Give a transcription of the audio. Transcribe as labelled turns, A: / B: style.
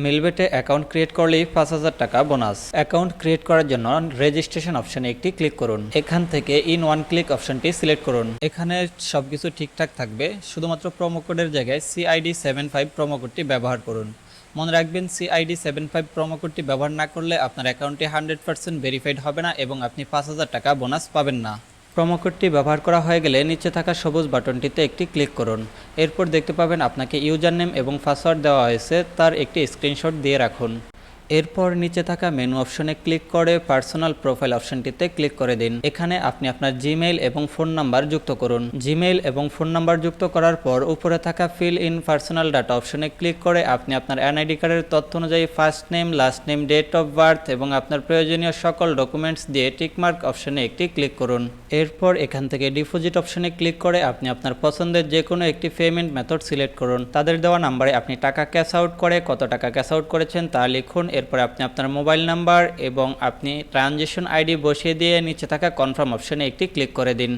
A: মেলবেটে account create করলেই ৫,০০০ টাকা bonus. Account create করার জন্য রেজিস্ট্রেশন অপশনে একটি ক্লিক করুন। এখান থেকে ইন ওয়ান ক্লিক অপশনটি সিলেক্ট করুন। এখানে সবকিছু ঠিকঠাক থাকবে, শুধুমাত্র প্রোমো কোডের জায়গায় CID75 প্রোমো কোডটি ব্যবহার করুন। মনে রাখবেন, CID75 প্রোমো কোডটি ব্যবহার না করলে আপনার অ্যাকাউন্টটি 100% ভেরিফাইড হবে না এবং আপনি ৫,০০০ টাকা বোনাস পাবেন না। প্রোমো কোডটি ব্যবহার করা হয়ে গেলে নিচে থাকা সবুজ বাটনটিতে একটি ক্লিক করুন। এরপর দেখতে পাবেন আপনাকে ইউজার নেম এবং পাসওয়ার্ড দেওয়া হয়েছে, তার একটি স্ক্রিনশট দিয়ে রাখুন। এরপর নিচে থাকা মেনু অপশনে ক্লিক করে পার্সোনাল প্রোফাইল অপশনটিতে ক্লিক করে দিন। এখানে আপনি আপনার জিমেইল এবং ফোন নাম্বার যুক্ত করুন। জিমেইল এবং ফোন নাম্বার যুক্ত করার পর উপরে থাকা ফিল ইন পার্সোনাল ডাটা অপশনে ক্লিক করে আপনি আপনার এনআইডি কার্ডের তথ্য অনুযায়ী first name, last name, date of birth এবং আপনার প্রয়োজনীয় সকল ডকুমেন্টস দিয়ে টিকমার্ক অপশনে একটি ক্লিক করুন। এরপর এখান থেকে ডিপোজিট অপশনে ক্লিক করে আপনি আপনার পছন্দের যে কোনো একটি পেমেন্ট মেথড সিলেক্ট করুন। তাদের দেওয়া নাম্বারে আপনি টাকা ক্যাশ আউট করে কত টাকা ক্যাশ আউট করেছেন তা লিখুন। এরপর আপনি আপনার মোবাইল নাম্বার এবং আপনি ট্রানজ্যাকশন আইডি বসিয়ে দিয়ে নিচে থাকা কনফার্ম অপশনে একটি ক্লিক করে দিন।